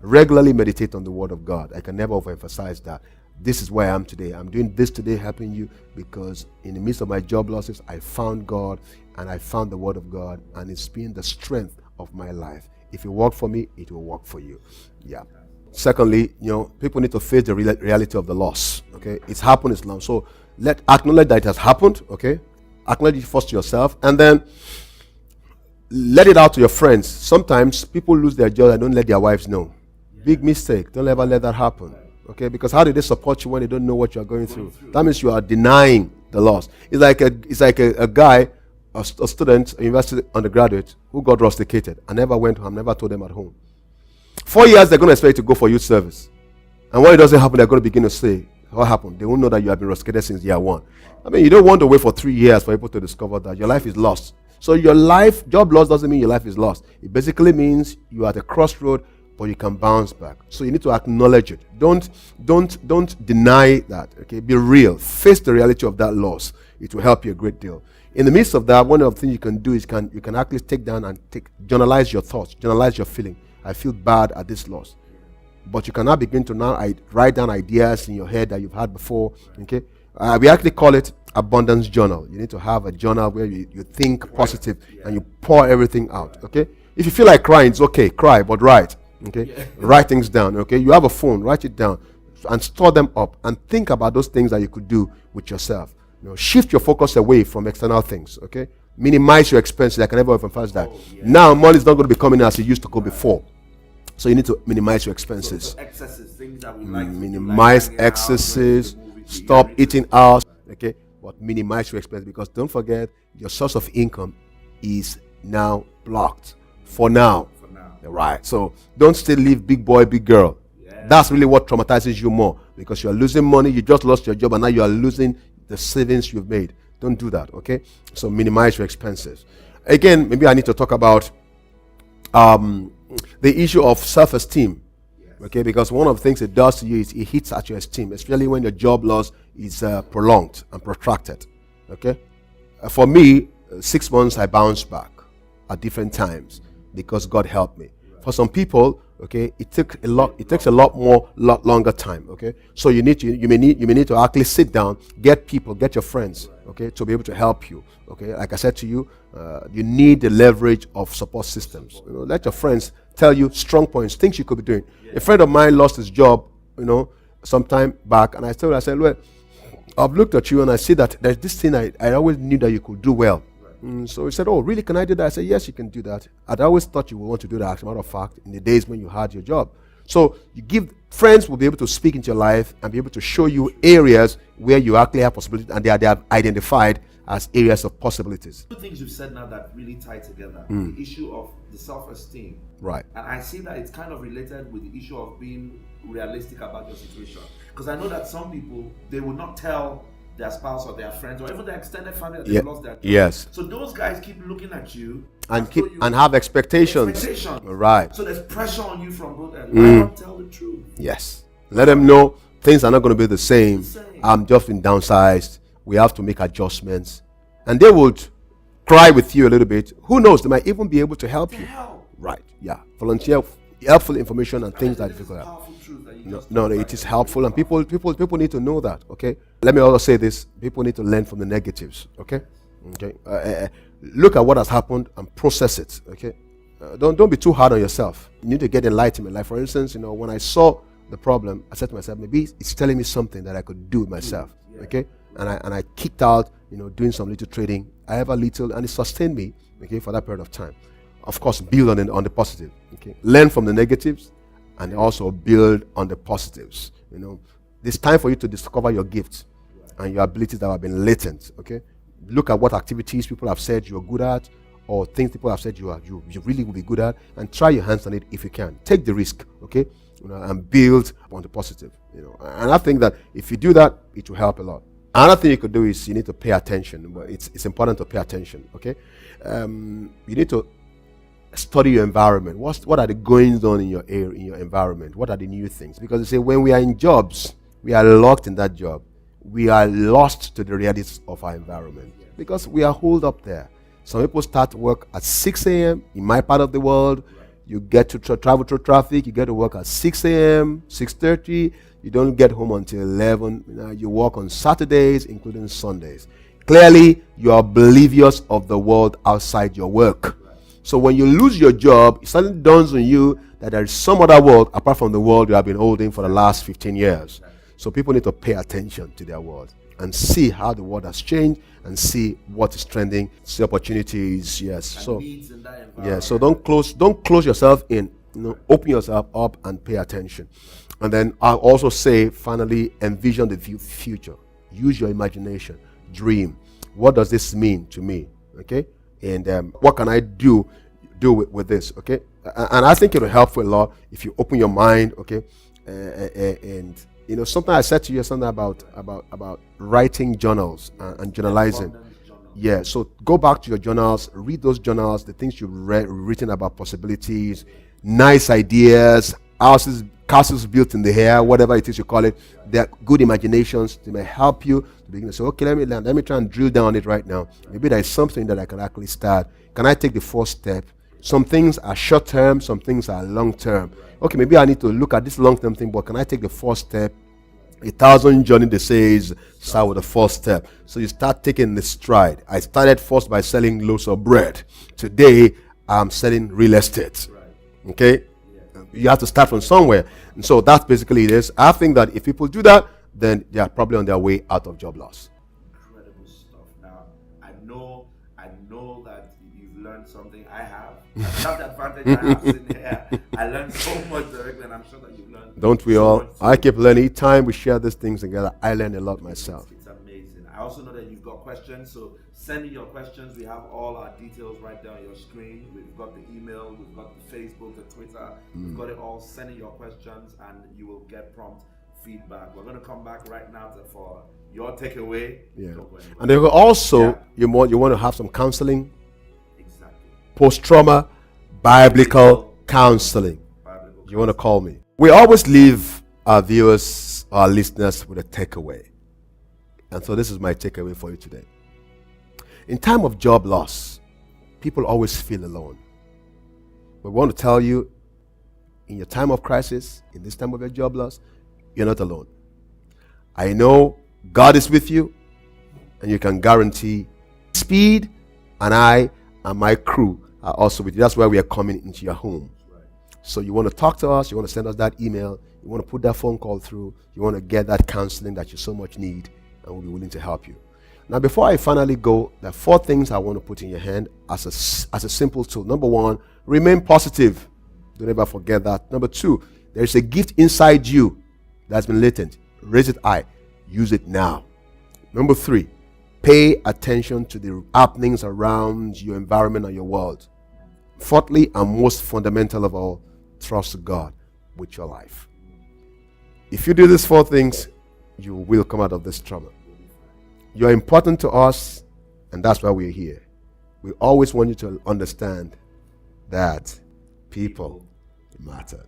Regularly meditate on the Word of God. I can never overemphasize that. This is where I am today. I'm doing this today, helping you, because in the midst of my job losses, I found God and I found the Word of God, and it's been the strength of my life. If it worked for me, it will work for you. Yeah. Secondly, people need to face the reality of the loss. Okay, it's happened, it's now. So acknowledge that it has happened. Okay, acknowledge it first to yourself, and then let it out to your friends. Sometimes people lose their job and don't let their wives know. Big mistake. Don't ever let that happen. Okay, because how do they support you when they don't know what you are going through? That means you are denying the loss. It's like a guy, a student, a university undergraduate who got rusticated and never went home, never told them at home. 4 years they're going to expect you to go for youth service, and when it doesn't happen, they're going to begin to say, what happened? They won't know that you have been rusticated since year one. I mean, you don't want to wait for 3 years for people to discover that your life is lost. So your life, job loss doesn't mean your life is lost. It basically means you are at a crossroad, but you can bounce back. So you need to acknowledge it. Don't deny that. Okay, be real. Face the reality of that loss. It will help you a great deal. In the midst of that, one of the things you can do is you can actually take down and journalize your thoughts, journalize your feeling. I feel bad at this loss. But you cannot begin to now write down ideas in your head that you've had before. Okay, we actually call it abundance journal. You need to have a journal where you think positive and you pour everything out. Okay, if you feel like crying, it's okay, cry, but write. Okay, write things down. Okay, you have a phone, write it down and store them up and think about those things that you could do with yourself. Shift your focus away from external things. Okay, minimize your expenses. I can never emphasize that. Now money is not going to be coming as it used to go before. So you need to minimize your expenses. So excesses, things that we like. Minimize excesses. Stop eating out. Okay, but minimize your expenses, because don't forget your source of income is now blocked for now. Right. So don't still live big boy, big girl. Yeah. That's really what traumatizes you more, because you are losing money. You just lost your job and now you are losing the savings you've made. Don't do that. Okay. So minimize your expenses. Again, maybe I need to talk about the issue of self-esteem. Okay, because one of the things it does to you is it hits at your esteem, especially when your job loss is prolonged and protracted. Okay, for me, 6 months I bounced back at different times because God helped me. For some people, okay, it takes a lot longer time. Okay, so you may need to actually sit down, get your friends, okay, to be able to help you. Okay, like I said to you, you need the leverage of support systems. Let your friends tell you strong points, things you could be doing. A friend of mine lost his job, some time back, and I said, well, I've looked at you and I see that there's this thing I always knew that you could do well. So he said, oh, really, can I do that? I said, yes, you can do that. I'd always thought you would want to do that, as a matter of fact, in the days when you had your job. So friends will be able to speak into your life and be able to show you areas where you actually have possibilities, and they are identified as areas of possibilities. Two things you've said now that really tie together. The issue of the self-esteem. Right. And I see that it's kind of related with the issue of being realistic about your situation. Because I know that some people, they will not tell their spouse or their friends or even their extended family that they lost their job. Yes. So those guys keep looking at you and have expectations. Right. So there's pressure on you from both ends. Why not tell the truth? Yes. Let them know things are not going to be the same. I'm just been downsized. We have to make adjustments. And they would cry with you a little bit. Who knows? They might even be able to help you. Right. Yeah. Volunteer helpful information and things that you could help. No, it is helpful, and people need to know that. Okay. Let me also say this: people need to learn from the negatives. Okay. Look at what has happened and process it. Okay. Don't be too hard on yourself. You need to get enlightenment. Like for instance, when I saw the problem, I said to myself, maybe it's telling me something that I could do myself. Okay. And I kicked out, doing some little trading. I have a little, and it sustained me. Okay, for that period of time. Of course, build on the positive. Okay. Learn from the negatives, and also build on the positives. It's time for you to discover your gifts and your abilities that have been latent. Okay, look at what activities people have said you're good at, or things people have said you really will be good at, and try your hands on it if you can. Take the risk, okay, and build on the positive. And I think that if you do that, it will help a lot. Another thing you could do is you need to pay attention. But it's important to pay attention. Okay, you need to study your environment. What are the goings on in your area, in your environment? What are the new things? Because they say when we are in jobs, we are locked in that job. We are lost to the realities of our environment because we are holed up there. Some people start work at 6 a.m. in my part of the world. You get to travel through traffic. You get to work at 6 a.m., 6:30. You don't get home until 11. You work on Saturdays, including Sundays. Clearly, you are oblivious of the world outside your work. So when you lose your job, it suddenly dawns on you that there is some other world apart from the world you have been holding for the last 15 years. So people need to pay attention to their world and see how the world has changed and see what is trending, see opportunities. Yes. So so don't close yourself in. Open yourself up and pay attention. And then I'll also say, finally, envision the future. Use your imagination. Dream. What does this mean to me? Okay. And what can I do with this? Okay. And I think it'll help a lot if you open your mind. Okay. And something I said to you something about writing journals and journalizing. Yeah. So go back to your journals, read those journals, the things you've written about possibilities, nice ideas, castles built in the air, whatever it is you call it. They're good imaginations. They may help you to begin to say, okay, let me try and drill down on it right now. Maybe there is something that I can actually start. Can I take the first step? Some things are short term, some things are long term. Okay, maybe I need to look at this long term thing, but can I take the first step? 1,000 journey, they say, start with the first step. So you start taking the stride. I started first by selling loaves of bread. Today, I'm selling real estate. Okay? You have to start from somewhere. And so that's basically it is. I think that if people do that, then they are probably on their way out of job loss. Incredible stuff. Now, I know that you've learned something. I have. That's the advantage I have sitting here. I learned so much directly, and I'm sure that you've learned. Don't we all? I keep learning. Each time we share these things together, I learn a lot myself. It's amazing. I also know that you've got questions, so send in your questions. We have all our details right there on your screen. We've got the email, we've got the Facebook, the Twitter. We've got it all. Send in your questions, and you will get prompt feedback. We're going to come back right now for your takeaway. Yeah. And then also, you want to have some counseling. Exactly. Post-trauma, biblical counseling. You want to call me. We always leave our viewers, our listeners with a takeaway. And so this is my takeaway for you today. In time of job loss, people always feel alone. We want to tell you, in your time of crisis, in this time of your job loss, you're not alone. I know God is with you, and you can guarantee Speed and I and my crew are also with you. That's why we are coming into your home. So you want to talk to us, you want to send us that email, you want to put that phone call through, you want to get that counseling that you so much need, and we'll be willing to help you. Now, before I finally go, there are 4 things I want to put in your hand as a simple tool. Number 1, remain positive. Don't ever forget that. Number 2, there is a gift inside you that's been latent. Raise it high. Use it now. Number 3, pay attention to the happenings around your environment and your world. Fourthly, and most fundamental of all, trust God with your life. If you do these 4 things, you will come out of this trauma. You're important to us, and that's why we're here. We always want you to understand that people matter.